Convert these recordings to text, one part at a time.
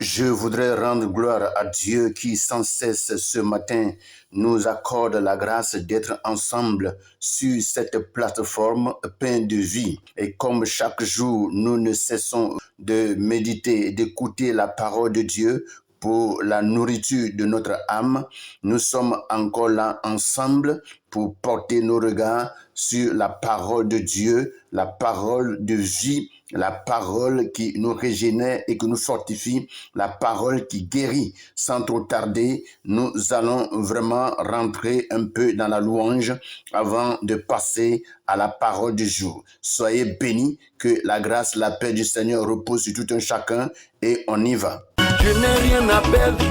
Je voudrais rendre gloire à Dieu qui sans cesse ce matin nous accorde la grâce d'être ensemble sur cette plateforme pleine de vie. Et comme chaque jour, nous ne cessons de méditer et d'écouter la parole de Dieu pour la nourriture de notre âme, nous sommes encore là ensemble pour porter nos regards sur la parole de Dieu, la parole de vie, la parole qui nous régénère et qui nous fortifie, la parole qui guérit. Sans trop tarder, nous allons vraiment rentrer un peu dans la louange avant de passer à la parole du jour. Soyez bénis, que la grâce, la paix du Seigneur repose sur tout un chacun et on y va. Je n'ai rien à perdre,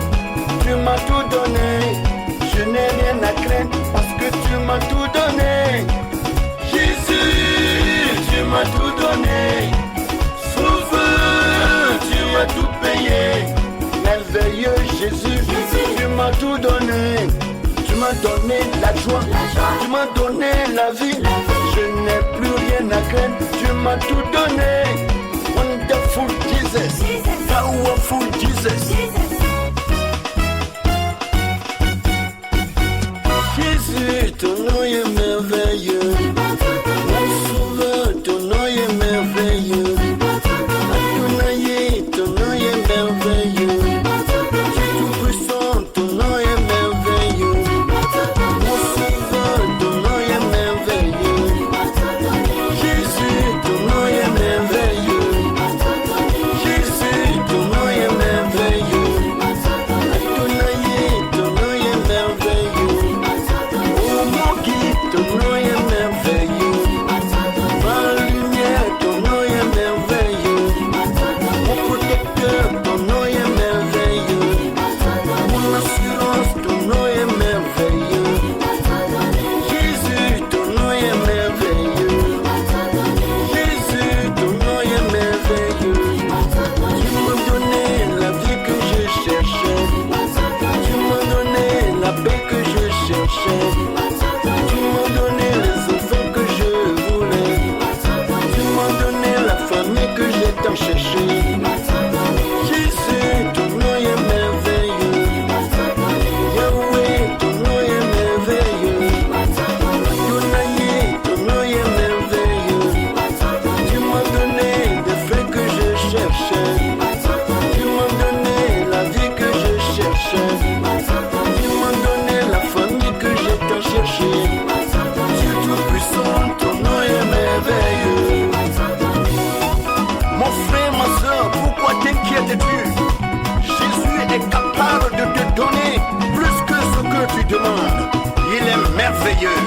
tu m'as tout donné. Je n'ai rien à craindre parce que tu m'as tout donné. Jésus, tu m'as tout donné. Sauveur, tu m'as tout payé. Merveilleux Jésus, tu m'as tout donné. Tu m'as donné la joie, tu m'as donné la vie. Je n'ai plus rien à craindre, tu m'as tout donné. Wonderful Jesus, powerful Jesus. Jésus, ton nom est merveilleux. Mon sauveur, ton nom est merveilleux. Adonai, ton nom est merveilleux. Tout puissant, ton nom est merveilleux. Mon sauveur, ton nom est merveilleux. Jésus, ton nom est merveilleux. Jésus, ton nom est merveilleux. Adonai, ton nom est merveilleux. Oh mon guide, ton nom est merveilleux. Ma lumière, ton nom est merveilleux. Mon protecteur, ton nom est merveilleux. Mon assurance, ton nom est merveilleux. Jésus, ton nom est merveilleux. Jésus, ton nom est merveilleux. Tu m'as donné la vie que je cherchais. Tu m'as donné la paix que je cherchais. Tu m'as donné les enfants que je voulais. Tu m'as donné la famille que j'ai tant cherché. Jésus, ton nom est merveilleux. Yahweh, ton nom est merveilleux. Adonai, ton nom est merveilleux. Tu m'as donné les faits que je cherchais. Tu m'as donné la vie que je cherchais. Tu m'as donné la famille que j'ai tant cherché. Dieu tout-puissant, ton nom est merveilleux. Mon frère, ma soeur, pourquoi t'inquiètes-tu? Jésus est capable de te donner plus que ce que tu demandes. Il est merveilleux.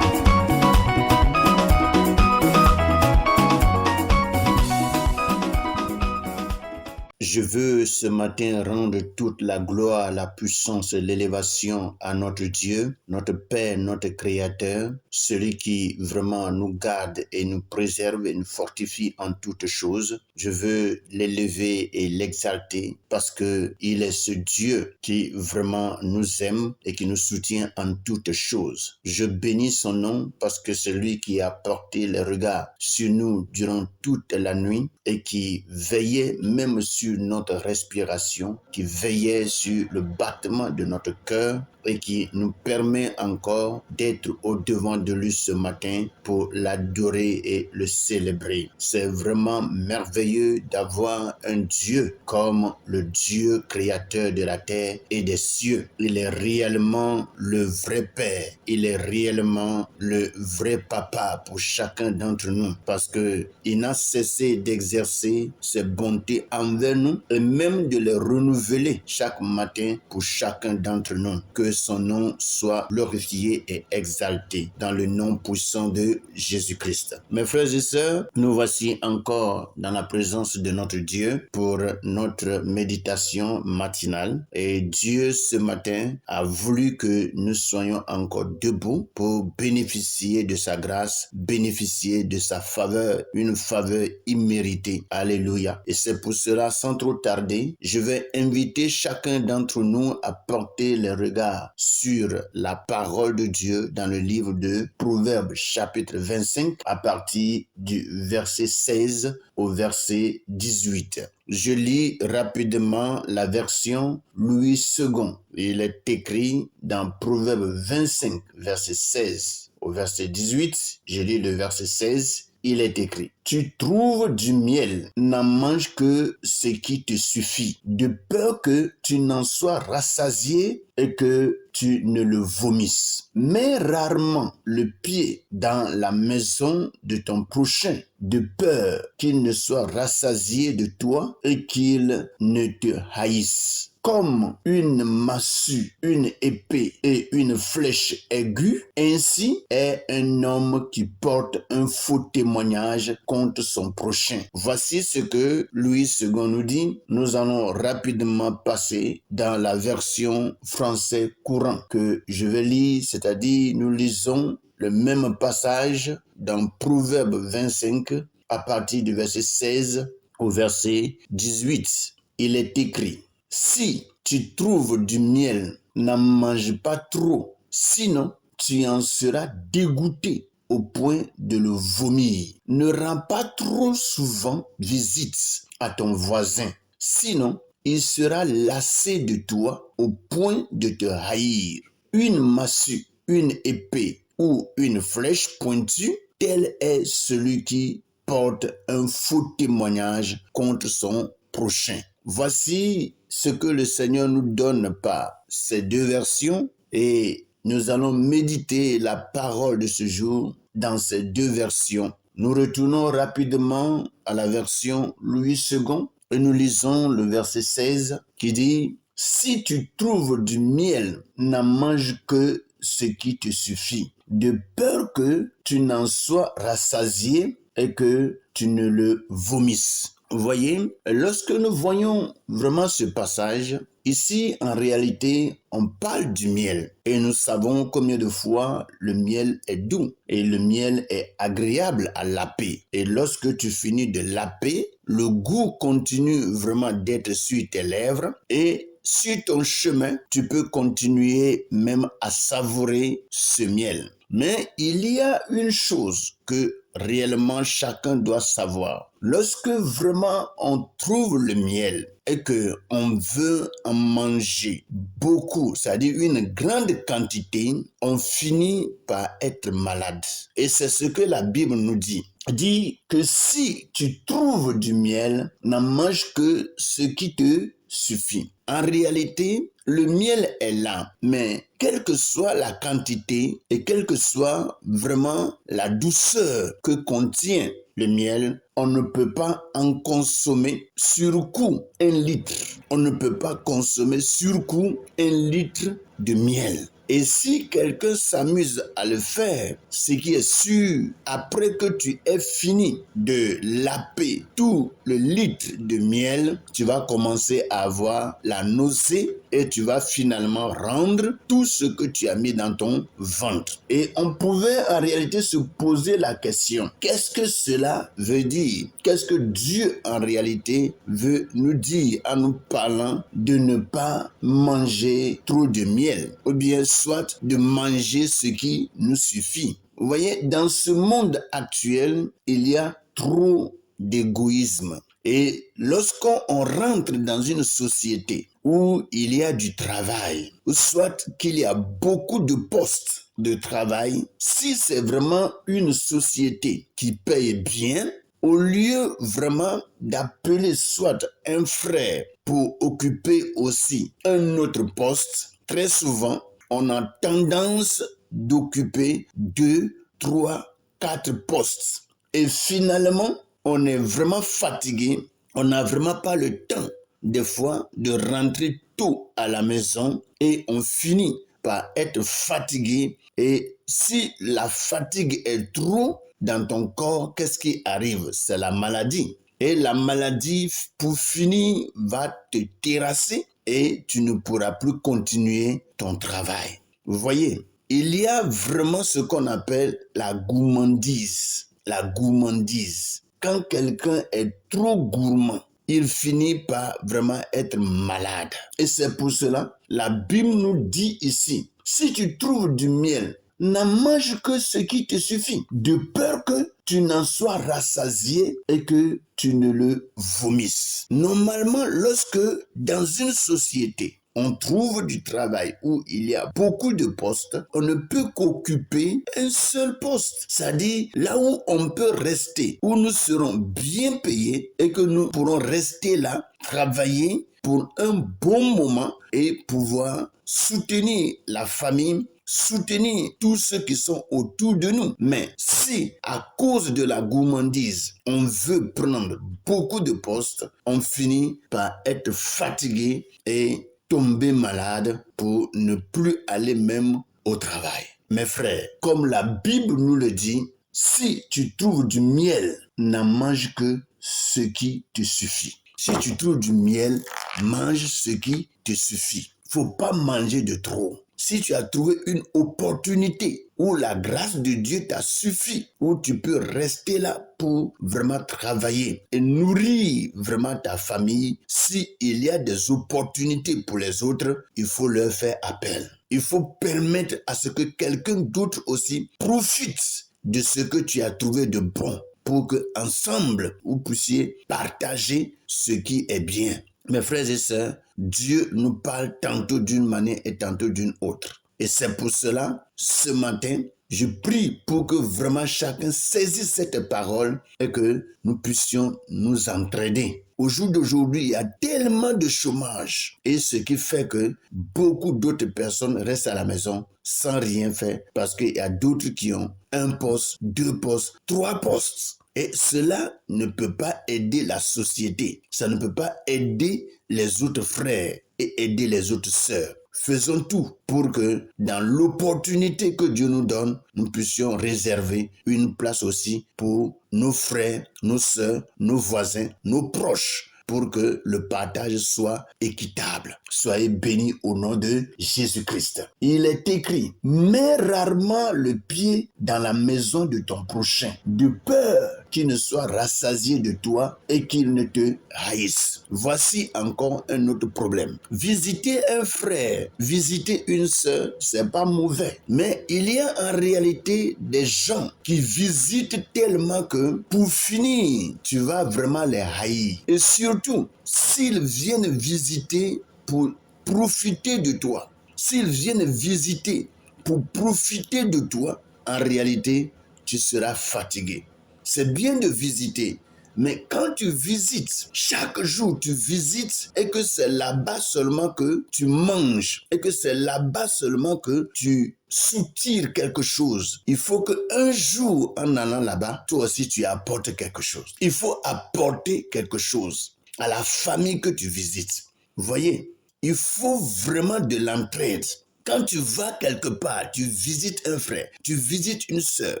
Je veux ce matin rendre toute la gloire, la puissance, l'élévation à notre Dieu, notre Père, notre Créateur, celui qui vraiment nous garde et nous préserve et nous fortifie en toutes choses. Je veux l'élever et l'exalter parce que il est ce Dieu qui vraiment nous aime et qui nous soutient en toutes choses. Je bénis son nom parce que c'est lui qui a porté les regards sur nous durant toute la nuit et qui veillait même sur notre respiration, qui veillait sur le battement de notre cœur et qui nous permet encore d'être au-devant de lui ce matin pour l'adorer et le célébrer. C'est vraiment merveilleux d'avoir un Dieu comme le Dieu créateur de la terre et des cieux. Il est réellement le vrai Père. Il est réellement le vrai Papa pour chacun d'entre nous parce que il n'a cessé d'exercer ses bontés envers nous et même de les renouveler chaque matin pour chacun d'entre nous. Que son nom soit glorifié et exalté dans le nom puissant de Jésus-Christ. Mes frères et sœurs, nous voici encore dans la présence de notre Dieu pour notre méditation matinale. Et Dieu, ce matin, a voulu que nous soyons encore debout pour bénéficier de sa grâce, bénéficier de sa faveur, une faveur imméritée. Alléluia. Et c'est pour cela, sans trop tarder, je vais inviter chacun d'entre nous à porter les regards débat sur la parole de Dieu dans le livre de Proverbes chapitre 25 à partir du verset 16 au verset 18. Je lis rapidement la version Louis II. Il est écrit dans Proverbes 25, verset 16 au verset 18. Je lis le verset 16. Il est écrit: tu trouves du miel, n'en mange que ce qui te suffit, de peur que tu n'en sois rassasié et que tu ne le vomisses. Mets rarement le pied dans la maison de ton prochain, de peur qu'il ne soit rassasié de toi et qu'il ne te haïsse. Comme une massue, une épée et une flèche aiguë, ainsi est un homme qui porte un faux témoignage contre son prochain. Voici ce que Louis II nous dit. Nous allons rapidement passer dans la version français courant que je vais lire, c'est-à-dire nous lisons le même passage dans Proverbe 25 à partir du verset 16 au verset 18. Il est écrit: si tu trouves du miel, n'en mange pas trop, sinon tu en seras dégoûté au point de le vomir. Ne rends pas trop souvent visite à ton voisin, sinon il sera lassé de toi au point de te haïr. Une massue, une épée ou une flèche pointue, tel est celui qui porte un faux témoignage contre son prochain. Voici ce que le Seigneur nous donne par ces deux versions et nous allons méditer la parole de ce jour dans ces deux versions. Nous retournons rapidement à la version Louis II et nous lisons le verset 16 qui dit: si tu trouves du miel, n'en mange que ce qui te suffit, de peur que tu n'en sois rassasié et que tu ne le vomisses. Vous voyez, lorsque nous voyons vraiment ce passage, ici, en réalité, on parle du miel. Et nous savons combien de fois le miel est doux et le miel est agréable à laper. Et lorsque tu finis de laper, le goût continue vraiment d'être sur tes lèvres et sur ton chemin, tu peux continuer même à savourer ce miel. Mais il y a une chose que réellement chacun doit savoir. Lorsque vraiment on trouve le miel et que on veut en manger beaucoup, c'est-à-dire une grande quantité, on finit par être malade. Et c'est ce que la Bible nous dit. Dit que si tu trouves du miel, n'en mange que ce qui te suffit. En réalité, le miel est là, mais quelle que soit la quantité et quelle que soit vraiment la douceur que contient le miel, on ne peut pas en consommer sur coup 1 litre. On ne peut pas consommer sur coup 1 litre de miel. Et si quelqu'un s'amuse à le faire, ce qui est sûr, après que tu aies fini de laper tout le litre de miel, tu vas commencer à avoir la nausée et tu vas finalement rendre tout ce que tu as mis dans ton ventre. Et on pouvait en réalité se poser la question, qu'est-ce que cela veut dire? Qu'est-ce que Dieu en réalité veut nous dire en nous parlant de ne pas manger trop de miel ou bien soit de manger ce qui nous suffit? Vous voyez, dans ce monde actuel, il y a trop d'égoïsme. Et lorsqu'on rentre dans une société où il y a du travail, ou soit qu'il y a beaucoup de postes de travail, si c'est vraiment une société qui paye bien, au lieu vraiment d'appeler soit un frère pour occuper aussi un autre poste, très souvent, on a tendance d'occuper 2, 3, 4 postes. Et finalement, on est vraiment fatigué, on n'a vraiment pas le temps, des fois, de rentrer tôt à la maison et on finit par être fatigué. Et si la fatigue est trop dans ton corps, qu'est-ce qui arrive? C'est la maladie. Et la maladie, pour finir, va te terrasser et tu ne pourras plus continuer ton travail. Vous voyez, il y a vraiment ce qu'on appelle la gourmandise. La gourmandise. Quand quelqu'un est trop gourmand, il finit par vraiment être malade. Et c'est pour cela, la Bible nous dit ici, si tu trouves du miel, n'en mange que ce qui te suffit, de peur que tu n'en sois rassasié et que tu ne le vomisses. Normalement, lorsque dans une société, on trouve du travail où il y a beaucoup de postes, on ne peut qu'occuper un seul poste. C'est-à-dire là où on peut rester, où nous serons bien payés et que nous pourrons rester là, travailler pour un bon moment et pouvoir soutenir la famille, soutenir tous ceux qui sont autour de nous. Mais si, à cause de la gourmandise, on veut prendre beaucoup de postes, on finit par être fatigué et tomber malade pour ne plus aller même au travail. Mes frères, comme la Bible nous le dit, si tu trouves du miel, n'en mange que ce qui te suffit. Si tu trouves du miel, mange ce qui te suffit. Faut pas manger de trop. Si tu as trouvé une opportunité où la grâce de Dieu t'a suffi, où tu peux rester là pour vraiment travailler et nourrir vraiment ta famille, s'il y a des opportunités pour les autres, il faut leur faire appel. Il faut permettre à ce que quelqu'un d'autre aussi profite de ce que tu as trouvé de bon pour que ensemble vous puissiez partager ce qui est bien. Mes frères et sœurs, Dieu nous parle tantôt d'une manière et tantôt d'une autre. Et c'est pour cela, ce matin, je prie pour que vraiment chacun saisisse cette parole et que nous puissions nous entraider. Au jour d'aujourd'hui, il y a tellement de chômage et ce qui fait que beaucoup d'autres personnes restent à la maison sans rien faire parce qu'il y a d'autres qui ont un poste, 2 postes, 3 postes. Et cela ne peut pas aider la société. Ça ne peut pas aider les autres frères et aider les autres sœurs. Faisons tout pour que dans l'opportunité que Dieu nous donne, nous puissions réserver une place aussi pour nos frères, nos sœurs, nos voisins, nos proches, pour que le partage soit équitable. Soyez bénis au nom de Jésus-Christ. Il est écrit, mets rarement le pied dans la maison de ton prochain, de peur qu'il ne soit rassasié de toi et qu'il ne te haïsse. Voici encore un autre problème. Visiter un frère, visiter une sœur, c'est pas mauvais. Mais il y a en réalité des gens qui visitent tellement que pour finir, tu vas vraiment les haïr. Et surtout, s'ils viennent visiter pour profiter de toi, s'ils viennent visiter pour profiter de toi, en réalité, tu seras fatigué. C'est bien de visiter, mais quand tu visites, chaque jour tu visites et que c'est là-bas seulement que tu manges et que c'est là-bas seulement que tu soutires quelque chose. Il faut qu'un jour, en allant là-bas, toi aussi tu apportes quelque chose. Il faut apporter quelque chose à la famille que tu visites. Vous voyez, il faut vraiment de l'entraide. Quand tu vas quelque part, tu visites un frère, tu visites une sœur,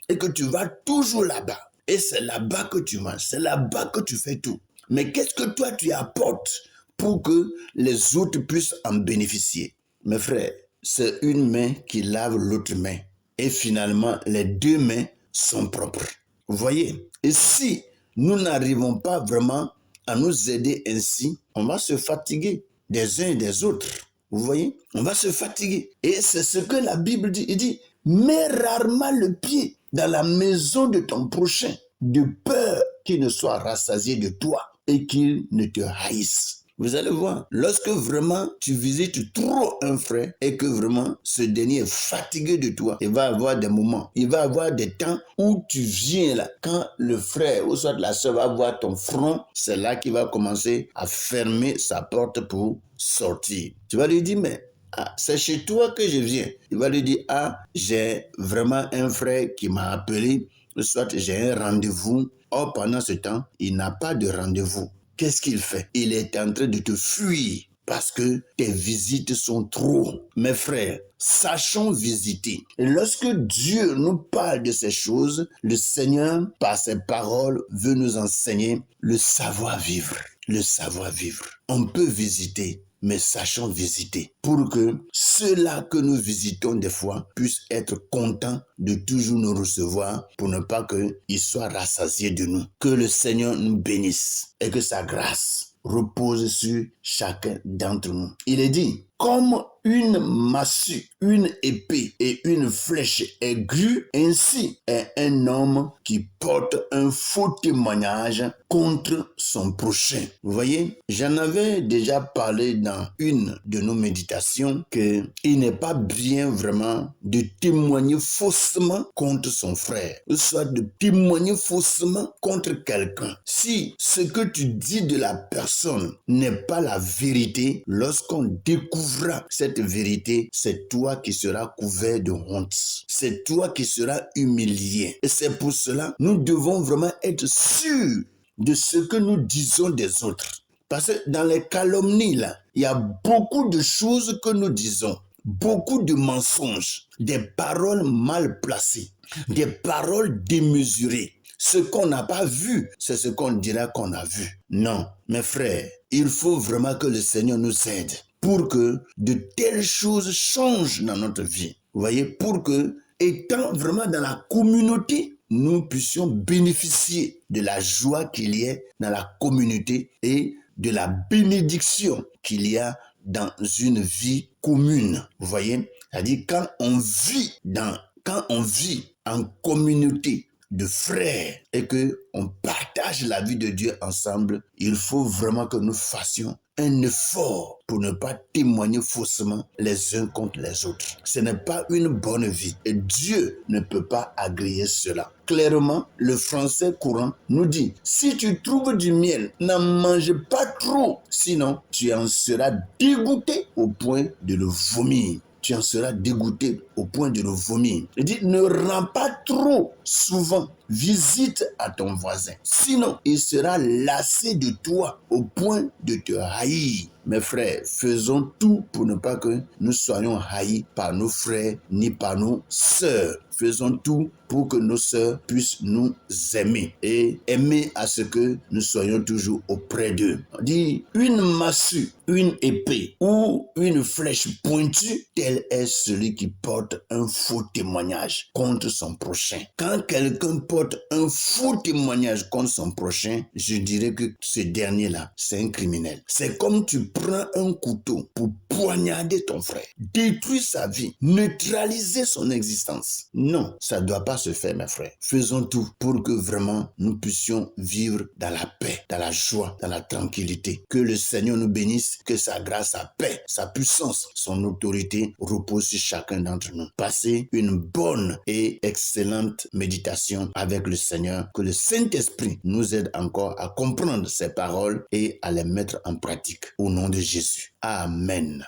et que tu vas toujours là-bas. Et c'est là-bas que tu manges, c'est là-bas que tu fais tout. Mais qu'est-ce que toi tu apportes pour que les autres puissent en bénéficier? Mes frères, c'est une main qui lave l'autre main. Et finalement, les 2 mains sont propres. Vous voyez? Et si nous n'arrivons pas vraiment à nous aider ainsi, on va se fatiguer des uns et des autres. Vous voyez? On va se fatiguer. Et c'est ce que la Bible dit. Il dit, mets rarement le pied dans la maison de ton prochain, de peur qu'il ne soit rassasié de toi et qu'il ne te haïsse. Vous allez voir, lorsque vraiment tu visites trop un frère et que vraiment ce dernier est fatigué de toi, il va avoir des moments, il va avoir des temps où tu viens là. Quand le frère ou soit la soeur va voir ton front, c'est là qu'il va commencer à fermer sa porte pour sortir. Tu vas lui dire, mais c'est chez toi que je viens. Il va lui dire, j'ai vraiment un frère qui m'a appelé, soit j'ai un rendez-vous. Or, pendant ce temps, il n'a pas de rendez-vous. Qu'est-ce qu'il fait? Il est en train de te fuir parce que tes visites sont trop. Mes frères, sachons visiter. Et lorsque Dieu nous parle de ces choses, le Seigneur, par ses paroles, veut nous enseigner le savoir-vivre. Le savoir-vivre. On peut visiter. mais sachons visiter pour que ceux-là que nous visitons des fois puissent être contents de toujours nous recevoir pour ne pas qu'ils soient rassasiés de nous. Que le Seigneur nous bénisse et que sa grâce repose sur chacun d'entre nous. Il est dit, comme une massue, une épée et une flèche aiguë, ainsi est un homme qui porte un faux témoignage contre son prochain. Vous voyez, j'en avais déjà parlé dans une de nos méditations qu'il n'est pas bien vraiment de témoigner faussement contre son frère, soit de témoigner faussement contre quelqu'un. Si ce que tu dis de la personne n'est pas la vérité, lorsqu'on découvrira cette vérité, c'est toi qui seras couvert de honte. C'est toi qui seras humilié. Et c'est pour cela, nous devons vraiment être sûrs de ce que nous disons des autres. Parce que dans les calomnies, là, il y a beaucoup de choses que nous disons, beaucoup de mensonges, des paroles mal placées, des paroles démesurées. Ce qu'on n'a pas vu, c'est ce qu'on dira qu'on a vu. Non, mes frères, il faut vraiment que le Seigneur nous aide pour que de telles choses changent dans notre vie. Vous voyez, pour que, étant vraiment dans la communauté, nous puissions bénéficier de la joie qu'il y a dans la communauté et de la bénédiction qu'il y a dans une vie commune. Vous voyez, c'est-à-dire quand on vit en communauté de frères et que on partage la vie de Dieu ensemble, il faut vraiment que nous fassions un effort pour ne pas témoigner faussement les uns contre les autres. Ce n'est pas une bonne vie et Dieu ne peut pas agréer cela. Clairement, le français courant nous dit, si tu trouves du miel, n'en mange pas trop, sinon tu en seras dégoûté au point de le vomir. Tu en seras dégoûté au point de le vomir. Il dit, ne rends pas trop souvent visite à ton voisin. Sinon, il sera lassé de toi au point de te haïr. Mes frères, faisons tout pour ne pas que nous soyons haïs par nos frères ni par nos sœurs. Faisons tout pour que nos sœurs puissent nous aimer et aimer à ce que nous soyons toujours auprès d'eux. On dit une massue, une épée ou une flèche pointue, tel est celui qui porte un faux témoignage contre son prochain. Quand quelqu'un porte un faux témoignage contre son prochain, je dirais que ce dernier-là, c'est un criminel. C'est comme tu prends un couteau pour poignarder ton frère, détruire sa vie, neutraliser son existence. Non, ça ne doit pas se faire, mes frères. Faisons tout pour que vraiment nous puissions vivre dans la paix, dans la joie, dans la tranquillité. Que le Seigneur nous bénisse, que sa grâce, sa paix, sa puissance, son autorité repose sur chacun d'entre nous. Passez une bonne et excellente méditation avec le Seigneur. Que le Saint-Esprit nous aide encore à comprendre ses paroles et à les mettre en pratique. Au nom de Jésus. Amen.